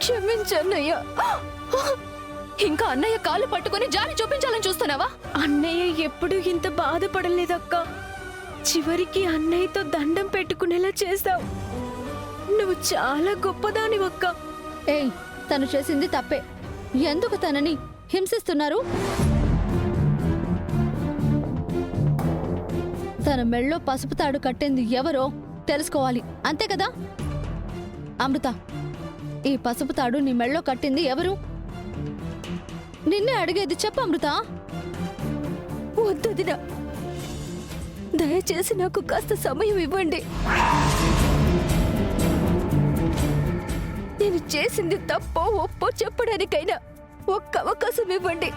క్షమించన్నయ్య. ఇంకా అన్నయ్య కాళ్ళు పట్టుకుని జాలి చూపించాలని చూస్తున్నావా? అన్నయ్య ఎప్పుడు ఇంత బాధపడలేదక్క. చివరికి అన్నయ్యతో దండం పెట్టుకునేలా చేశావు. నువ్వు చాలా గొప్పదానివక్క. ఏయ్, తను చేసింది తప్పే. ఎందుకు తనని హింసిస్తున్నారు? తన మెళ్ళో పసుపు తాడు కట్టింది ఎవరో తెలుసుకోవాలి, అంతే కదా? అమృత, ఈ పసుపు తాడు నీ మెళ్ళో కట్టింది ఎవరు? నిన్నే అడిగేది, చెప్పు అమృత. వద్దుదినా, దయచేసి నాకు కాస్త సమయం ఇవ్వండి. నేను చేసింది తప్పో ఒప్పో చెప్పడానికైనా ఒక్క అవకాశం ఇవ్వండి.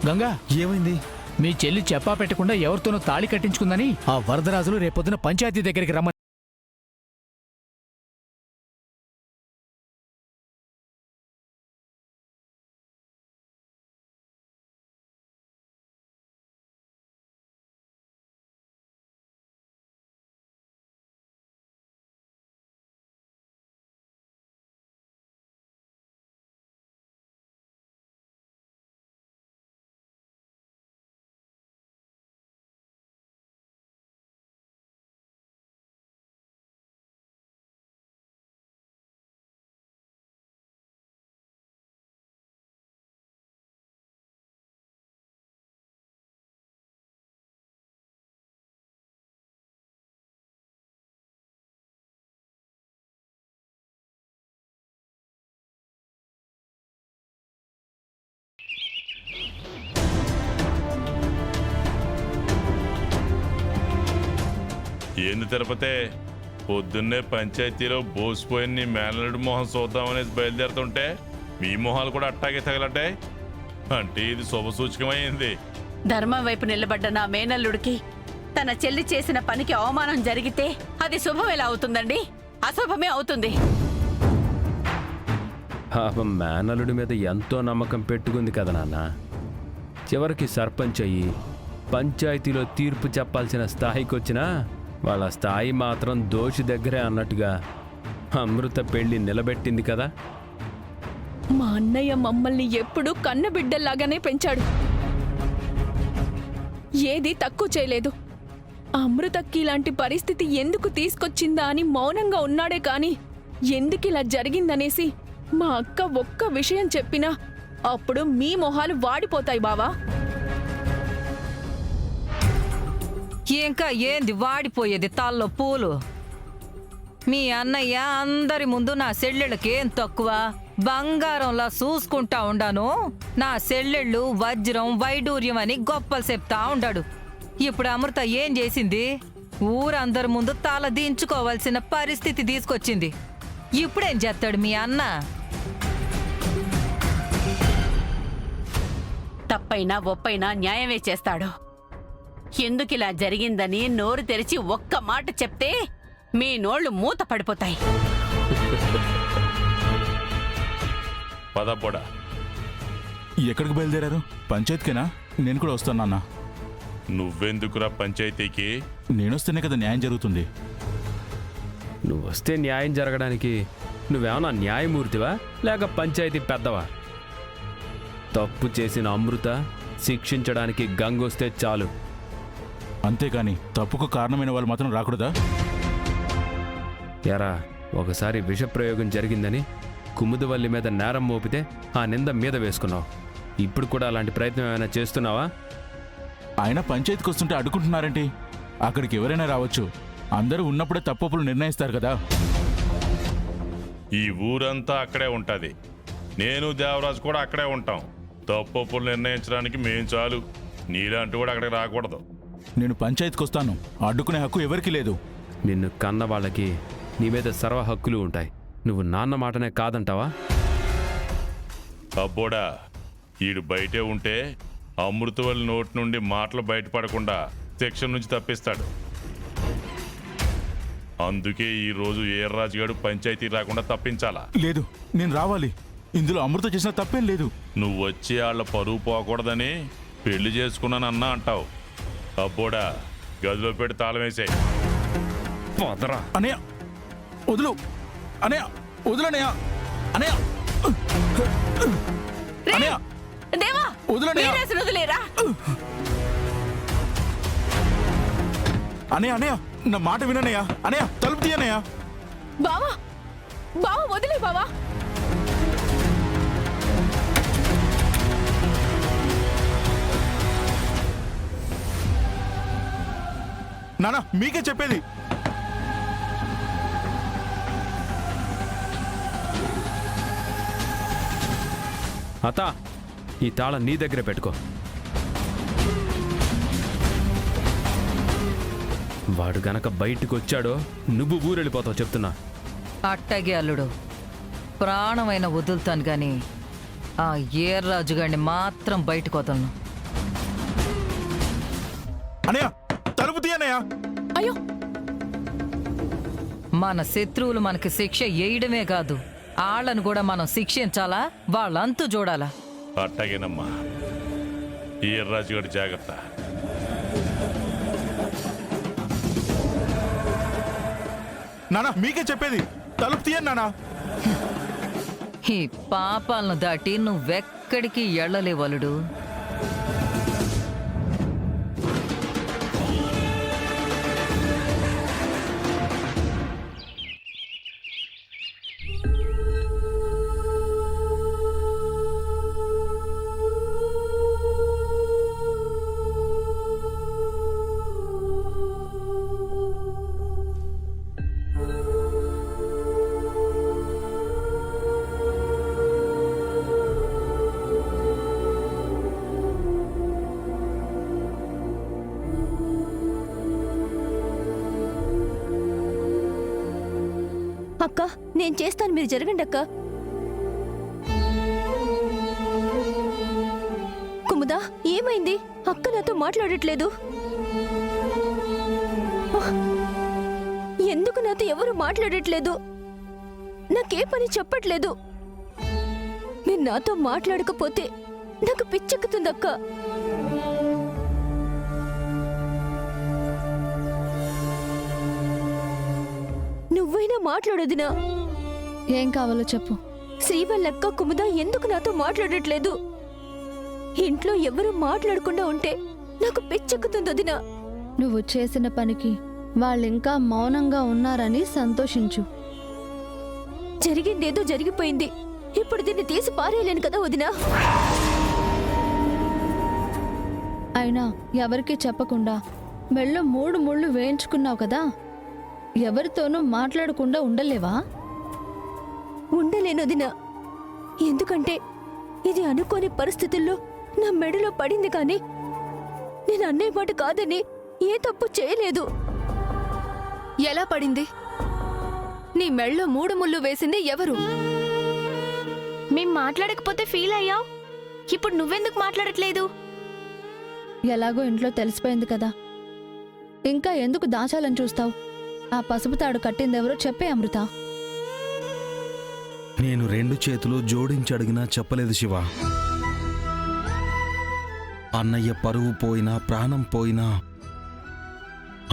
గంగా, ఏమైంది? మీ చెల్లి చెప్పా పెట్టకుండా ఎవరితోనో తాళి కట్టించుకుందని ఆ వరదరాజులు రేపొద్దున పంచాయతీ దగ్గరికి రమ్మని. ఏంది తిరుపతి, పొద్దున్నే పంచాయతీలో బోసిపోయిన నీ మేనలుడి మొహం చూద్దామనేసి బయలుదేరుతుంటే మీ మొహాలు కూడా అట్టాగే తగలట్టాయి. అంటే ఇది శుభసూచకమైంది. ధర్మం వైపు నిలబడ్డ నా మేనల్లుడికి తన చెల్లి చేసిన పనికి అవమానం జరిగితే అది శుభం ఎలా అవుతుందండి? అశుభమే అవుతుంది. పాపం మేనలుడి మీద ఎంతో నమ్మకం పెట్టుకుంది కదా నాన్న. చివరికి సర్పంచ్ అయ్యి పంచాయతీలో తీర్పు చెప్పాల్సిన స్థాయికి వచ్చినా వాళ్ళ స్థాయి మాత్రం దోషి దగ్గరే అన్నట్టుగా అమృత పెళ్లి నిలబెట్టింది కదా. మా అన్నయ్య మమ్మల్ని ఎప్పుడూ కన్నబిడ్డల్లాగానే పెంచాడు. ఏది తక్కువ చేయలేదు. అమృతకి ఇలాంటి పరిస్థితి ఎందుకు తీసుకొచ్చిందా అని మౌనంగా ఉన్నాడే కాని ఎందుకిలా జరిగిందనేసి మా అక్క ఒక్క విషయం చెప్పినా అప్పుడు మీ మొహాలు వాడిపోతాయి బావా. ఇంకా ఏంది వాడిపోయేది తాల్లో పూలు? మీ అన్నయ్య అందరి ముందు నా సెల్లెళ్ళకేం తక్కువ, బంగారంలా చూసుకుంటా ఉండాను. నా సెల్లెళ్ళు వజ్రం వైడూర్యం అని గొప్పలు చెప్తా ఉండాడు. ఇప్పుడు అమృత ఏం చేసింది? ఊరందరి ముందు తల దించుకోవాల్సిన పరిస్థితి తీసుకొచ్చింది. ఇప్పుడేం చేస్తాడు మీ అన్న? తప్పైనా ఒప్పైనా న్యాయమే చేస్తాడు. ఎందుకిలా జరిగిందని నోరు తెరిచి ఒక్క మాట చెప్తే మీ నోళ్లు మూత పడిపోతాయి. పదపోడా. ఎక్కడికి బయలుదేరారు? పంచాయతీకేనా? నేను కూడా వస్తానన్నా. నువ్వెందుకురా పంచాయతీకి? నేనొస్తేనే కదా న్యాయం జరుగుతుంది. నువ్వు వస్తే న్యాయం జరగడానికి నువ్వేమన్నా న్యాయమూర్తివా లేక పంచాయతీ పెద్దవా? తప్పు చేసిన అమృత శిక్షించడానికి గంగొస్తే చాలు. అంతేకాని తప్పుకు కారణమైన వాళ్ళు మాత్రం రాకూడదా? ఎరా, ఒకసారి విషప్రయోగం జరిగిందని కుముదవల్లి మీద నేరం మోపితే ఆ నింద మీద వేసుకున్నావు. ఇప్పుడు కూడా అలాంటి ప్రయత్నం ఏమైనా చేస్తున్నావా? ఆయన పంచాయతీకి వస్తుంటే అడ్డుకుంటున్నారేంటి? అక్కడికి ఎవరైనా రావచ్చు. అందరూ ఉన్నప్పుడే తప్పులు నిర్ణయిస్తారు కదా. ఈ ఊరంతా అక్కడే ఉంటది. నేను దేవరాజు కూడా అక్కడే ఉంటాం. తప్పులు నిర్ణయించడానికి మేం చాలు. నీలాంటి కూడా అక్కడికి రాకూడదు. నేను పంచాయతీకి వస్తాను. అడ్డుకునే హక్కు ఎవరికీ లేదు. నిన్ను కన్న వాళ్ళకి నీ మీద సర్వ హక్కులు ఉంటాయి. నువ్వు నాన్న మాటనే కాదంటావా? అబ్బోడా, ఈడు బయటే ఉంటే అమృతవల్లి నోటి నుండి మాటలు బయటపడకుండా శిక్ష నుంచి తప్పిస్తాడు. అందుకే ఈరోజు ఏర్రాజుగాడు పంచాయతీ రాకుండా తప్పించాలా? లేదు, నేను రావాలి. ఇందులో అమృత చేసిన తప్పేం లేదు. నువ్వు వచ్చి వాళ్ళ పరువు పోకూడదని పెళ్లి చేసుకున్నానన్నా అంటావు. అబ్బోడా, గదిలో పెట్టి తాళం వేసాయి. అనయ్య వదులు, అనయ్య వదులనయ్య, అనయ్య అనయ్య దేవా వదులనయ్య, వీరేశుని వదిలేరా. అనయ్య అనయ్య నా మాట విననయ్య, అనయ్య తలుపు తీయనయ్య. బావా బావా వదిలే బావా. నానా మీకే చెప్పేది. అత్త, ఈ తాళం నీ దగ్గర పెట్టుకో. వాడు గనక బయటికి వచ్చాడో నువ్వు ఊరెళ్ళిపోతావు చెప్తున్నా. అట్టగే అల్లుడు, ప్రాణమైన వదులుతాను గాని ఆ ఏర్రాజు గారిని మాత్రం బయటకు వదలను. అనయ్య తలుపు తీయనయ్య. అయ్యో మన శత్రువులు మనకి శిక్ష వేయడమే కాదు, వాళ్ళను కూడా మనం శిక్షించాలా, వాళ్ళంతు చూడాలా. అట్టాగేనమ్మా. ఈ రాజుగారి జాగ్రత్త. నానా మీకే చెప్పేది, తలుపు తీయండి నానా. ఈ పాపాలను దాటి నువ్వెక్కడికి ఎళ్ళలేవలుడు. అక్క నేను చేస్తాను, మీరు జరగండి అక్క. కుముదా ఏమైంది? అక్క నాతో మాట్లాడట్లేదు. ఎందుకు నాతో ఎవరు మాట్లాడట్లేదు? నాకే పని చెప్పట్లేదు. మీరు నాతో మాట్లాడకపోతే నాకు పిచ్చెక్కుతుందక్క. నువ్వైనా మాట్లాడొదినా? ఏం కావాలో చెప్పు. శ్రీవల్లక్క కుముద ఎందుకు నాతో మాట్లాడట్లేదు? ఇంట్లో ఎవరు మాట్లాడకుండా ఉంటే నాకు పిచ్చెక్కుతుందొదినా. నువ్వు చేసిన పనికి వాళ్ళింకా మౌనంగా ఉన్నారని సంతోషించు. జరిగిందేదో జరిగిపోయింది. ఇప్పుడు దీన్ని తీసి పారేయలేను కదా వదినా. అయినా ఎవరికీ చెప్పకుండా మెళ్ళో 3 ముళ్ళు వేయించుకున్నావు కదా, ఎవరితోనూ మాట్లాడకుండా ఉండలేవా? ఉండలేను వదినా. ఎందుకంటే ఇది అనుకోని పరిస్థితుల్లో నా మెడలో పడింది, కానీ నేను అన్నయ్య మాట కాదని ఏ తప్పు చేయలేదు. ఎలా పడింది? నీ మెళ్ళో 3 ముళ్ళు వేసింది ఎవరు? మేం మాట్లాడకపోతే ఫీల్ అయ్యావు, ఇప్పుడు నువ్వెందుకు మాట్లాడట్లేదు? ఎలాగో ఇంట్లో తెలిసిపోయింది కదా, ఇంకా ఎందుకు దాచాలని చూస్తావు? ఆ పసుపు తాడు కట్టిందెవరో చెప్పే అమృత. నేను 2 చేతులు జోడించి అడిగినా చెప్పలేదు శివ. అన్నయ్య పరువు పోయినా ప్రాణం పోయినా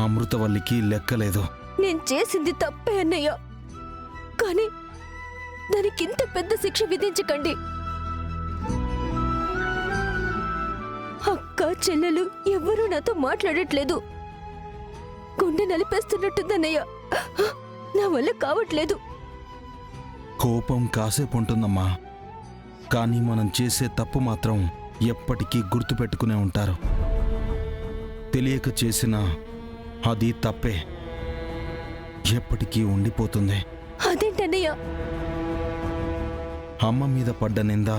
అమృతవల్లికి లెక్కలేదు. నేను చేసింది తప్పే అన్నయ్య, కానీ దానికింత పెద్ద శిక్ష విధించకండి. అక్క చెల్లెలు ఎవ్వరూ నాతో మాట్లాడట్లేదు. గుండె నలిపేస్తున్నట్టుందన్నయ్య. నా వల్ల కావట్లేదు. కోపం కాసేపు ఉంటుందమ్మా, కానీ మనం చేసే తప్పు మాత్రం ఎప్పటికీ గుర్తుపెట్టుకునే ఉంటారు. తెలియక చేసినా అది తప్పే, ఎప్పటికీ ఉండిపోతుంది. అదేంటన్నయ్య? అమ్మ మీద పడ్డ నింద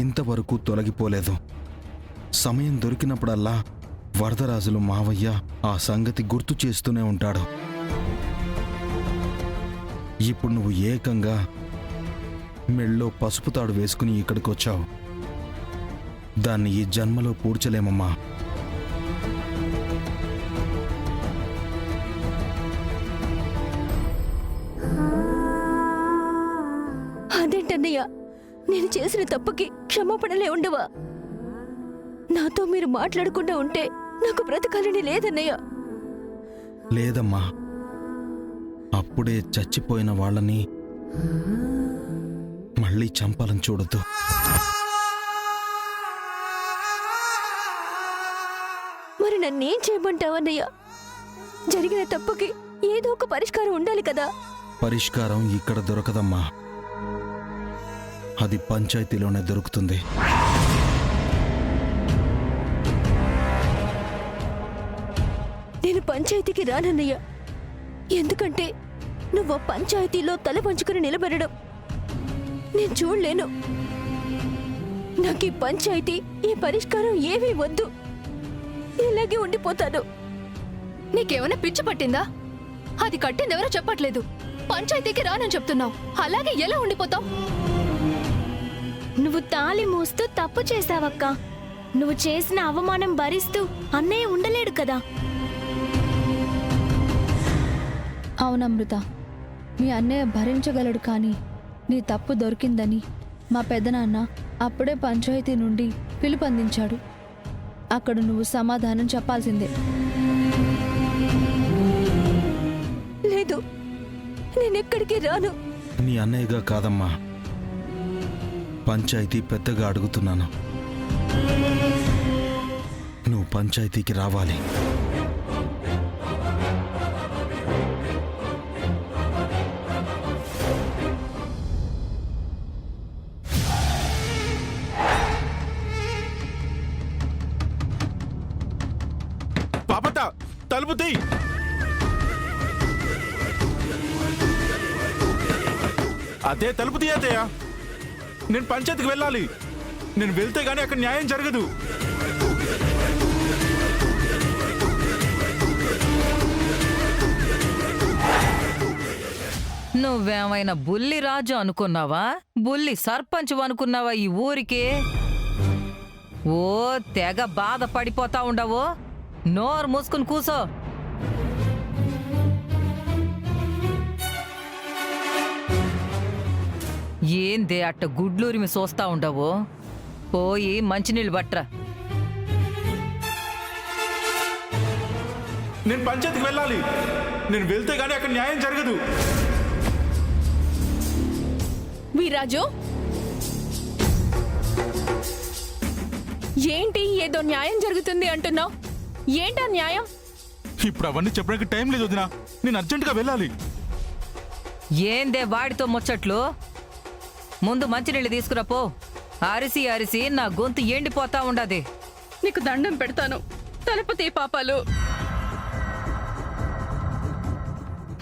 ఇంతవరకు తొలగిపోలేదు. సమయం దొరికినప్పుడల్లా వరదరాజులు మావయ్య ఆ సంగతి గుర్తు చేస్తూనే ఉంటాడు. ఇప్పుడు నువ్వు ఏకంగా మెళ్ళో పసుపు తాడు వేసుకుని ఇక్కడికొచ్చావు. దాన్ని ఈ జన్మలో పూడ్చలేమమ్మా. అదేంటన్నయ్య, నేను చేసిన తప్పుకి క్షమాపణలే ఉండవా? నాతో మీరు మాట్లాడకుండా ఉంటే నాకు బ్రతకాలని లేదన్నయ్య. లేదమ్మా, అప్పుడే చచ్చిపోయిన వాళ్ళని మళ్ళీ చంపాలని చూడొద్దు. మరి నన్నేం చేయమంటావన్నయ్య? జరిగిన తప్పుకి ఏదో ఒక పరిష్కారం ఉండాలి కదా. పరిష్కారం ఇక్కడ దొరకదమ్మా, అది పంచాయతీలోనే దొరుకుతుంది. నేను పంచాయతీకి రానన్నయ్య. ఎందుకంటే నువ్వు ఆ పంచాయతీలో తల పంచుకుని నిలబడడం నేను చూడలేను. నాకు ఈ పంచాయతీ, ఈ పరిష్కారం ఏమీ వద్దు. ఇలాగే ఉండిపోతాను. నీకేమైనా పిచ్చి పట్టిందా? అది కట్టింది ఎవరో చెప్పట్లేదు, పంచాయతీకి రానని చెప్తున్నావు. అలాగే ఎలా ఉండిపోతావు? నువ్వు తాళి మోస్తూ తప్పు చేశావక్క. నువ్వు చేసిన అవమానం భరిస్తూ అన్నయ్య ఉండలేడు కదా. అవునమృత, మీ అన్నయ్య భరించగలడు, కానీ నీ తప్పు దొరికిందని మా పెదనాన్న అప్పుడే పంచాయతీ నుండి పిలుపందించాడు. అక్కడ నువ్వు సమాధానం చెప్పాల్సిందే. లేదు, నేనెక్కడికి రాను. నీ అన్నయ్యగా కాదమ్మా, పంచాయతీ పెద్దగా అడుగుతున్నాను. నువ్వు పంచాయతీకి రావాలి. పాపట తలుపు తీయ్. అదే తలుపు తీయతయ్యా. నేను పంచాయతీకి వెళ్ళాలి. నేను వెళ్తే గానీ అక్కడ న్యాయం జరగదు. నువ్వేమైనా బుల్లి రాజు అనుకున్నావా? బుల్లి సర్పంచ్ అనుకున్నావా ఈ ఊరికి? ఓ తెగ బాధపడిపోతా ఉండవు. నోరు మూసుకుని కూసో. ఏందే అట్ట గుడ్లూరిమి చూస్తా ఉండవు? పోయి మంచినీళ్ళు బట్రా. నేను పంచాయతీకి వెళ్ళాలి. నేను వెళ్తే గానీ అక్కడ న్యాయం జరగదు. వీరాజు, ఏంటి ఏదో న్యాయం జరుగుతుంది అంటున్నావు? ఏంటా న్యాయం? ఇప్పుడు అవన్నీ చెప్పడానికి టైం లేదు వదినా. నేను అర్జెంటుగా వెళ్ళాలి. ఏందే వాడితో ముచ్చట్లు? ముందు మంచినీళ్ళు తీసుకురాపో. అరిసి అరిసి నా గొంతు ఎండిపోతా ఉండది. నీకు దండం పెడతాను, తలపతి పాపాలు.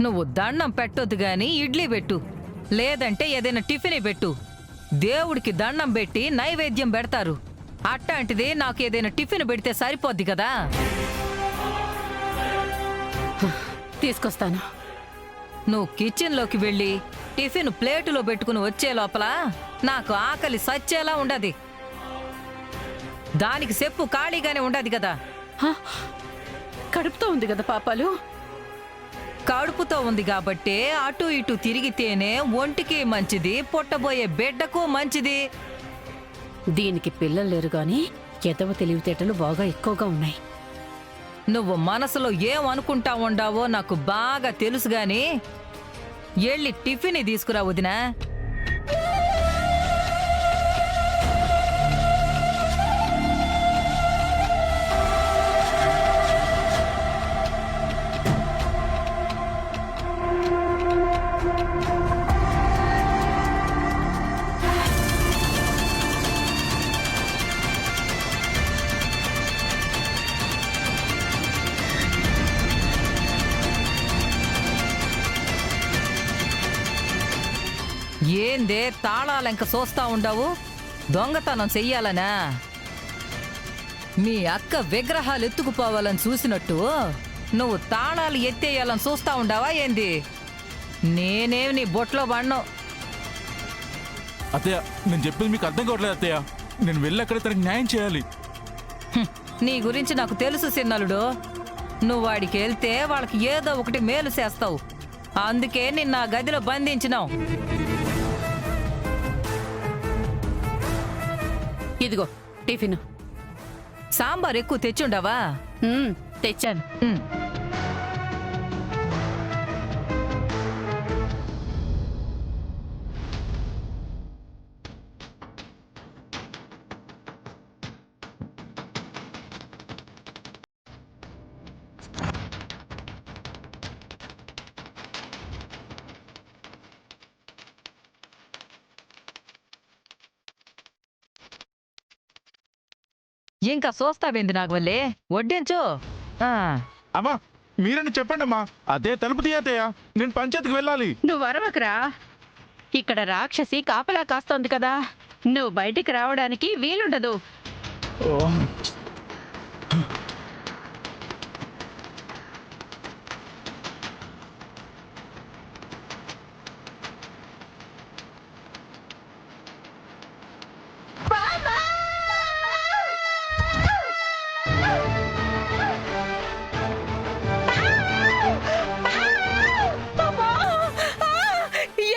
నువ్వు దండం పెట్టొద్దు గాని ఇడ్లీ పెట్టు, లేదంటే ఏదైనా టిఫిన్ పెట్టు. దేవుడికి దండం పెట్టి నైవేద్యం పెడతారు. అట్లాంటిది నాకు ఏదైనా టిఫిన్ పెడితే సరిపోద్ది కదా. తీసుకొస్తాను. నువ్వు కిచెన్లోకి వెళ్ళి టిఫిన్ ప్లేటులో పెట్టుకుని వచ్చే లోపల నాకు ఆకలి సచ్చేలా ఉండది. దానికి చెప్పు ఖాళీగానే ఉండదు కదా. కడుపుతో ఉంది కదా పాపాలు. కడుపుతో ఉంది కాబట్టే అటు ఇటు తిరిగితేనే ఒంటికి మంచిది, పుట్టబోయే బిడ్డకు మంచిది. దీనికి పిల్లలు లేరు గాని ఎదవ తెలివితేటలు బాగా ఎక్కువగా ఉన్నాయి. నువ్వు మనసులో ఏం అనుకుంటా ఉండావో నాకు బాగా తెలుసు గాని ఎళ్ళి టిఫిన్ తీసుకురా వదినా. ఏందే తాళాలంక చూస్తా ఉండవు? దొంగతనం చెయ్యాలనా? మీ అక్క విగ్రహాలు ఎత్తుకుపోవాలని చూసినట్టు నువ్వు తాళాలు ఎత్తేయాలని చూస్తా ఉండవా ఏంది? నేనేమి నీ బొట్లో పడ్ను. అత్తయ్య, నేను చెప్పేది మీకు అర్థం కావట్లేదు అత్తయ్య. నేను వెళ్ళి అక్కడ తనకి న్యాయం చేయాలి. నీ గురించి నాకు తెలుసు సిన్నలుడు. నువ్వు వాడికి వెళ్తే వాళ్ళకి ఏదో ఒకటి మేలు చేస్తావు. అందుకే నిన్న ఆ గదిలో బంధించినావు. ఇదిగో టిఫిన్. సాంబార్ ఎక్కువ తెచ్చుండవా? తెచ్చాను. ఇంకా చూస్తావేంది నాగవల్లి, వడ్డించు. అమ్మా మీరని చెప్పండి అమ్మా. అదే తలుపు తీయతయ్యా, నేను పంచాయతీకి వెళ్ళాలి. నువ్వు వరవకరా, ఇక్కడ రాక్షసి కాపలా కాస్తోంది కదా, నువ్వు బయటికి రావడానికి వీలుండదు.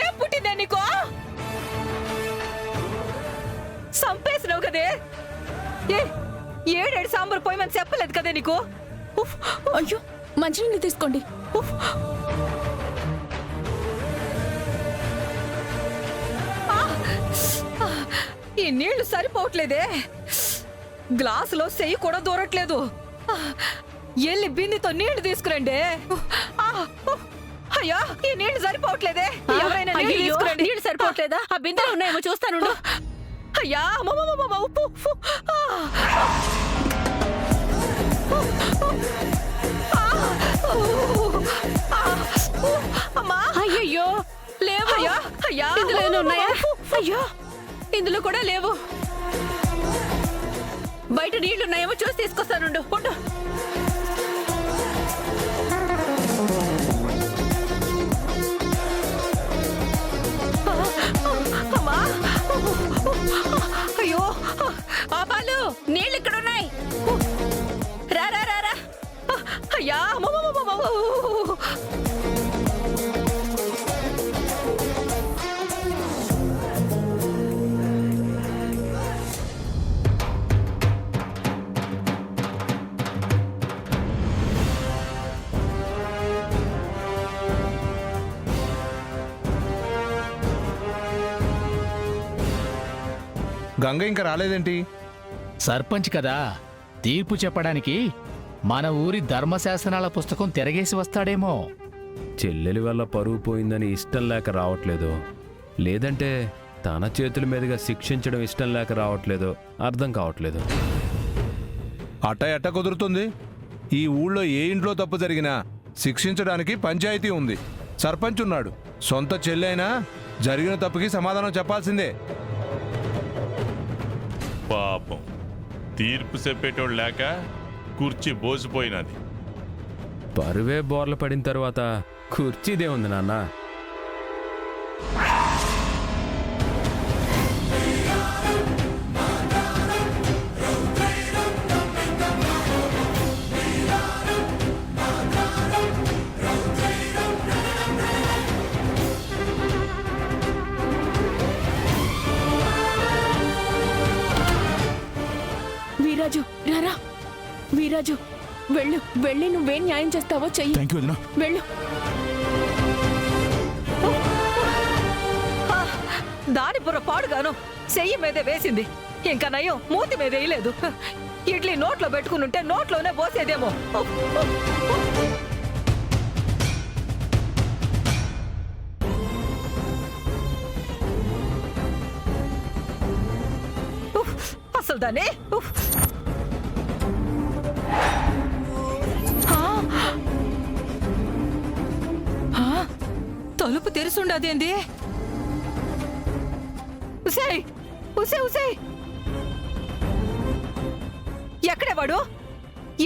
ఏం పుట్టిందే నీకో? సంపేసినావు కదే. ఏడేడు సాంబార్ పోయమని చెప్పలేదు కదే నీకు. ఉఫ్, అయ్యో మంచినీళ్ళు తీసుకోండి. ఉఫ్. ఈ నీళ్లు సరిపోవట్లేదే. గ్లాసులో చెయ్యి కూడా దూరట్లేదు. ఎల్లి బిందెతో నీళ్లు తీసుకురండి. అయ్యా, ఈ నీళ్లు సరిపోవట్లేదే. ఎవరైనా నీళ్లు అయ్యయ్యో, తీసుకురండి. నీళ్ళు సరిపోవట్లేదా? ఆ బిందెలో ఉన్నాయేమో చూస్తానుండు. అయ్యా, ఉప్పు ఉప్పు. అమ్మా, అయ్యయ్యో, లేవు. అయ్యా, అయ్యా, ఇందులో ఏమైనా ఉన్నాయా? అయ్యో, ఇందులో కూడా లేవు. బయట నీళ్లున్నాయేమో చూసి తీసుకొస్తానుండు. ఉండు. అమ్మా, అయ్యో, పాపాలు, నీళ్ళు ఇక్కడ ఉన్నాయి. రా రా రా రా. అయ్యా, గంగ ఇంకా రాలేదేంటి? సర్పంచ్ కదా, తీర్పు చెప్పడానికి మన ఊరి ధర్మశాసనాల పుస్తకం తిరగేసి వస్తాడేమో. చెల్లెలి వల్ల పరువు పోయిందని ఇష్టం లేక రావట్లేదో, లేదంటే తన చేతుల మీదుగా శిక్షించడం ఇష్టం లేక రావట్లేదో అర్థం కావట్లేదు. ఎట్ట కుదురుతుంది? ఈ ఊళ్ళో ఏ ఇంట్లో తప్పు జరిగినా శిక్షించడానికి పంచాయతీ ఉంది, సర్పంచ్ ఉన్నాడు. సొంత చెల్లి అయినా జరిగిన తప్పుకి సమాధానం చెప్పాల్సిందే. పాపం, తీర్పు చెప్పేటోడు లేక కుర్చీ బోసిపోయినది. పరువే బోర్ల పడిన తర్వాత కుర్చీదే ఉంది నాన్న. వీరాజు రారా. వీరాజు, వెళ్ళు. వెళ్ళి నువ్వేం న్యాయం చేస్తావో చెయ్యి. థ్యాంక్ యూ వదినా. వెళ్ళు. దాని బుర్ర పాడుగాను చెయ్యి మీదే వేసింది. ఇంకా నయం మూతి మీద వేయలేదు. ఇడ్లీ నోట్లో పెట్టుకునుంటే నోట్లోనే పోసేదేమో. అసలు దాన్ని తలుపు తెరిసుండదేంది? ఉసే ఉసే ఉసే, ఎక్కడే వాడు?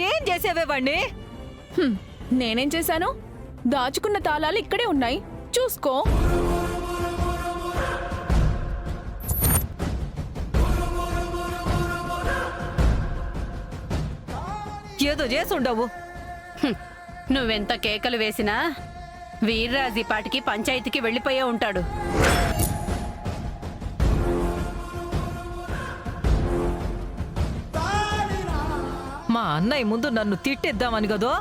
ఏం చేసేవే వాణ్ణి? నేనేం చేశాను? దాచుకున్న తాళాలు ఇక్కడే ఉన్నాయి, చూసుకో. ఏదో చేసుండవు. నువ్వెంత కేకలు వేసినా వీర్రాజీ పాటికి పంచాయతీకి వెళ్ళిపోయే ఉంటాడు. మా మా అన్నయ్య ముందు నన్ను తిట్టిద్దామని కదో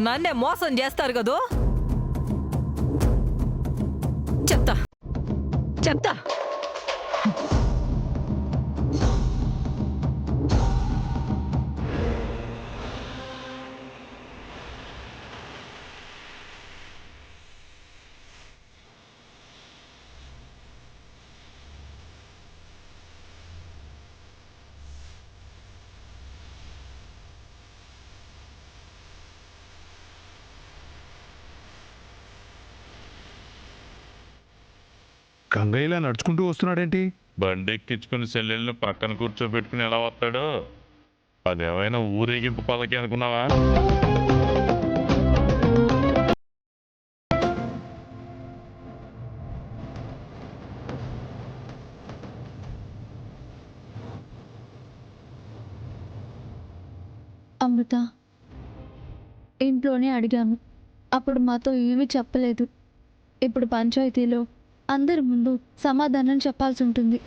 నన్నే మోసం చేస్తారు కదో చెప్తా చెప్తా గంగయ్యలా నడుచుకుంటూ వస్తున్నాడేంటి? బండి ఎక్కించుకుని చెల్లెల్ని పక్కన కూర్చోబెట్టుకుని ఎలా వస్తాడు? అదేమైనా ఊరేగింపు పలకి అనుకున్నావా? అమృత, ఇంట్లోనే అడిగాను, అప్పుడు మాతో ఏమీ చెప్పలేదు. ఇప్పుడు పంచాయతీలో అందరి ముందు సమాధానం చెప్పాల్సి ఉంటుంది.